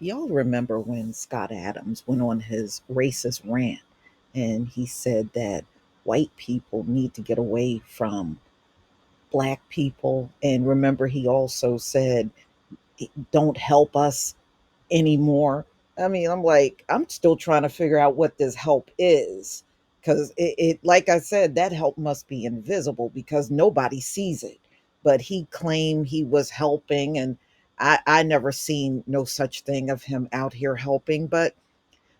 Y'all remember when Scott Adams went on his racist rant and he said that white people need to get away from black people? And remember, he also said, don't help us anymore. I mean, I'm like, I'm still trying to figure out what this help is. Because like I said, that help must be invisible because nobody sees it. But he claimed he was helping, and I never seen no such thing of him out here helping. But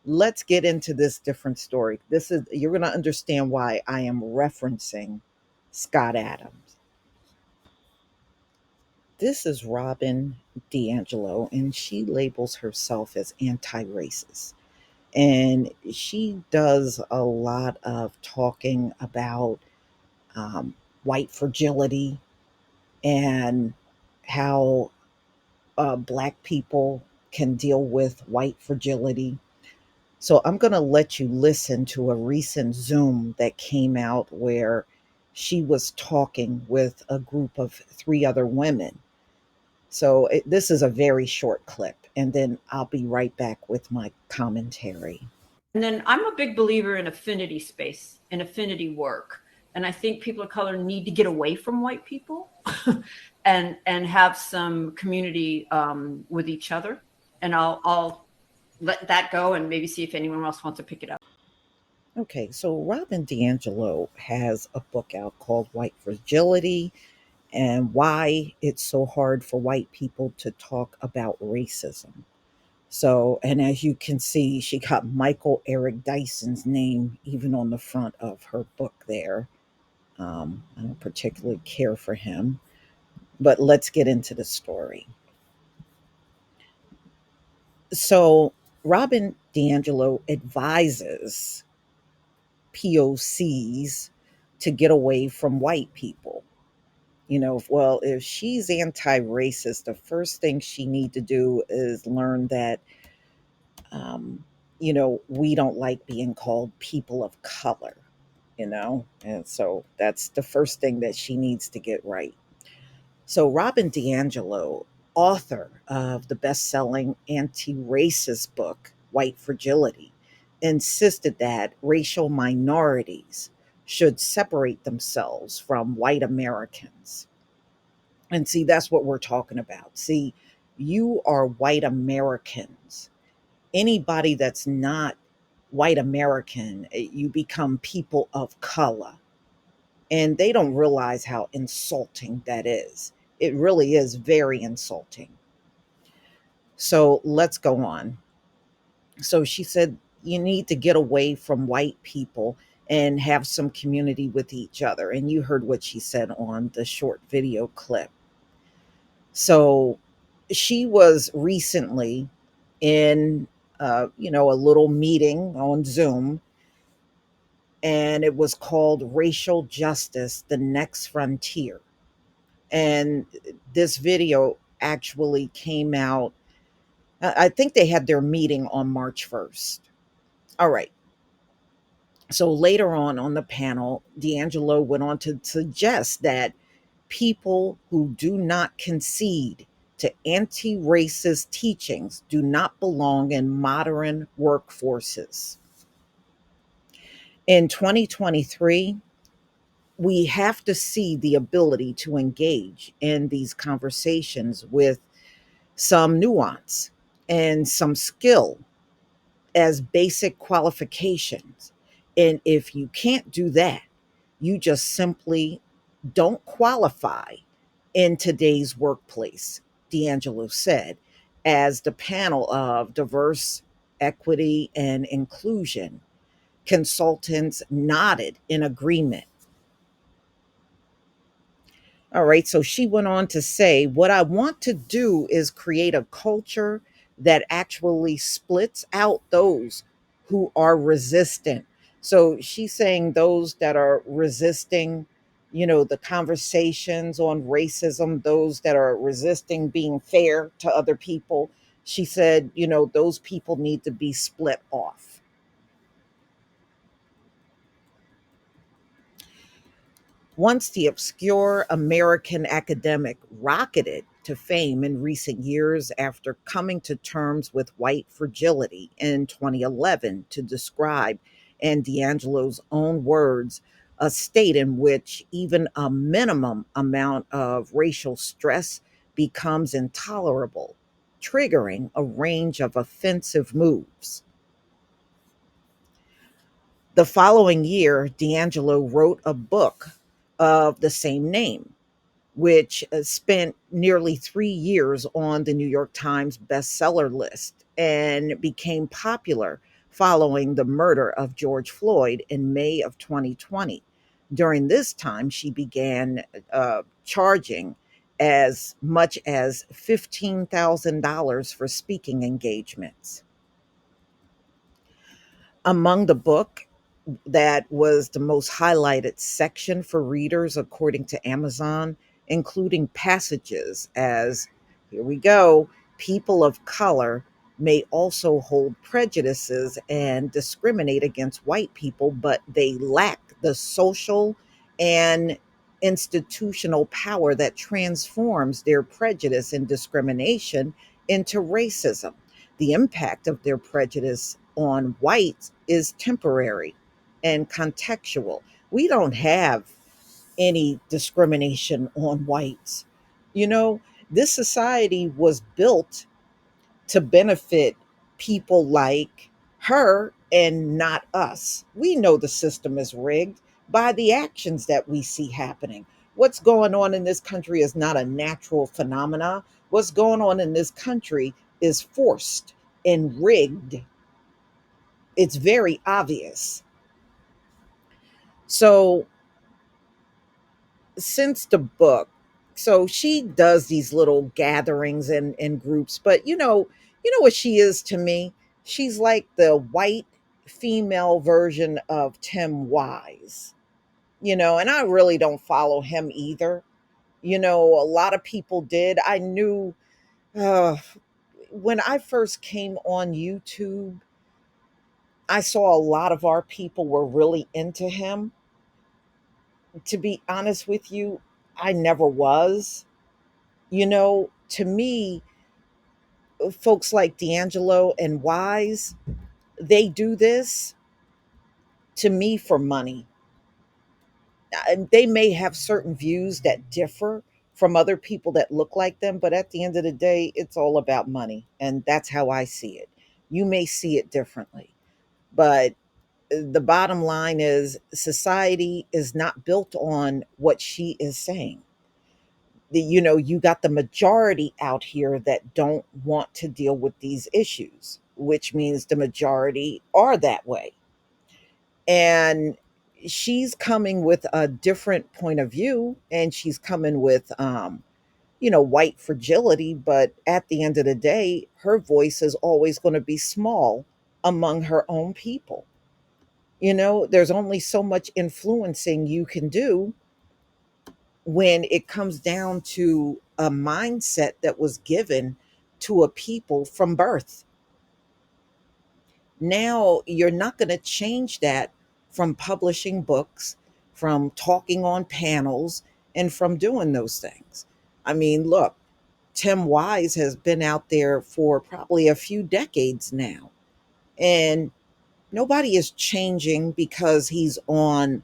let's get into this different story. This is, you're going to understand why I am referencing Scott Adams. This is Robin DiAngelo, and she labels herself as anti racist. And she does a lot of talking about white fragility and how black people can deal with white fragility. So I'm going to let you listen to a recent Zoom that came out where she was talking with a group of three other women. So this is a very short clip, and then I'll be right back with my commentary. And then I'm a big believer in affinity space and affinity work. And I think people of color need to get away from white people and have some community with each other. And I'll let that go and maybe see if anyone else wants to pick it up. Okay, so Robin DiAngelo has a book out called White Fragility and Why It's So Hard for White People to Talk About Racism. So, and as you can see, she got Michael Eric Dyson's name even on the front of her book there. I don't particularly care for him, but let's get into the story. So, Robin DiAngelo advises POCs to get away from white people. Well, if she's anti-racist, the first thing she need to do is learn that, um, we don't like being called people of color, and so that's the first thing that she needs to get right. So, Robin DiAngelo, author of the best selling anti racist book, White Fragility, insisted that racial minorities should separate themselves from white Americans. And see, that's what we're talking about. See, you are white Americans. Anybody that's not white American, you become people of color. And they don't realize how insulting that is. It really is very insulting. So let's go on. So she said, you need to get away from white people and have some community with each other. And you heard what she said on the short video clip. So she was recently in, a little meeting on Zoom, and it was called Racial Justice: The Next Frontier. And this video actually came out, I think they had their meeting on March 1st. All right. So later on the panel, D'Angelo went on to suggest that people who do not concede to anti-racist teachings do not belong in modern workforces. In 2023, we have to see the ability to engage in these conversations with some nuance and some skill as basic qualifications. And if you can't do that, you just simply don't qualify in today's workplace, D'Angelo said, as the panel of diverse equity and inclusion consultants nodded in agreement. All right. So she went on to say, what I want to do is create a culture that actually splits out those who are resistant. So she's saying those that are resisting, the conversations on racism, those that are resisting being fair to other people. She said, those people need to be split off. Once the obscure American academic rocketed to fame in recent years after coming to terms with white fragility in 2011 to describe, in DiAngelo's own words, a state in which even a minimum amount of racial stress becomes intolerable, triggering a range of offensive moves. The following year, DiAngelo wrote a book of the same name, which spent nearly 3 years on the New York Times bestseller list and became popular following the murder of George Floyd in May of 2020. During this time, she began charging as much as $15,000 for speaking engagements. Among the book that was the most highlighted section for readers, according to Amazon, including passages as, here we go, people of color may also hold prejudices and discriminate against white people, but they lack the social and institutional power that transforms their prejudice and discrimination into racism. The impact of their prejudice on whites is temporary and contextual. We don't have any discrimination on whites. You know, this society was built to benefit people like her and not us. We know the system is rigged by the actions that we see happening. What's going on in this country is not a natural phenomena. What's going on in this country is forced and rigged. It's very obvious. So since the book, so she does these little gatherings and groups, but you know what she is to me? She's like the white female version of Tim Wise, and I really don't follow him either. A lot of people did. I knew uh, when I first came on YouTube, I saw a lot of our people were really into him. To be honest with you, I never was. To me, folks like D'Angelo and Wise, they do this to me for money. They may have certain views that differ from other people that look like them, but at the end of the day, it's all about money. And that's how I see it. You may see it differently, but the bottom line is society is not built on what she is saying. You got the majority out here that don't want to deal with these issues, which means the majority are that way. And she's coming with a different point of view, and she's coming with white fragility, but at the end of the day, her voice is always going to be small among her own people. There's only so much influencing you can do when it comes down to a mindset that was given to a people from birth. Now, you're not going to change that from publishing books, from talking on panels, and from doing those things. I mean, look, Tim Wise has been out there for probably a few decades now, and nobody is changing because he's on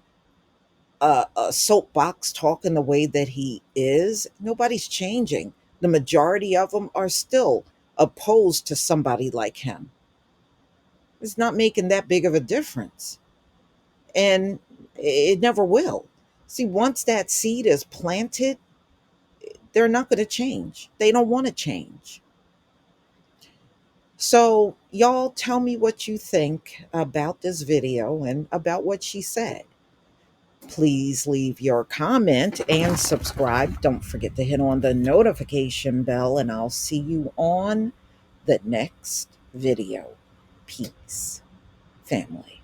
a soapbox talking the way that he is. Nobody's changing. The majority of them are still opposed to somebody like him. It's not making that big of a difference. And it never will. See, once that seed is planted, they're not going to change. They don't want to change. So, y'all tell me what you think about this video and about what she said. Please leave your comment and subscribe. Don't forget to hit on the notification bell, and I'll see you on the next video. Peace, family.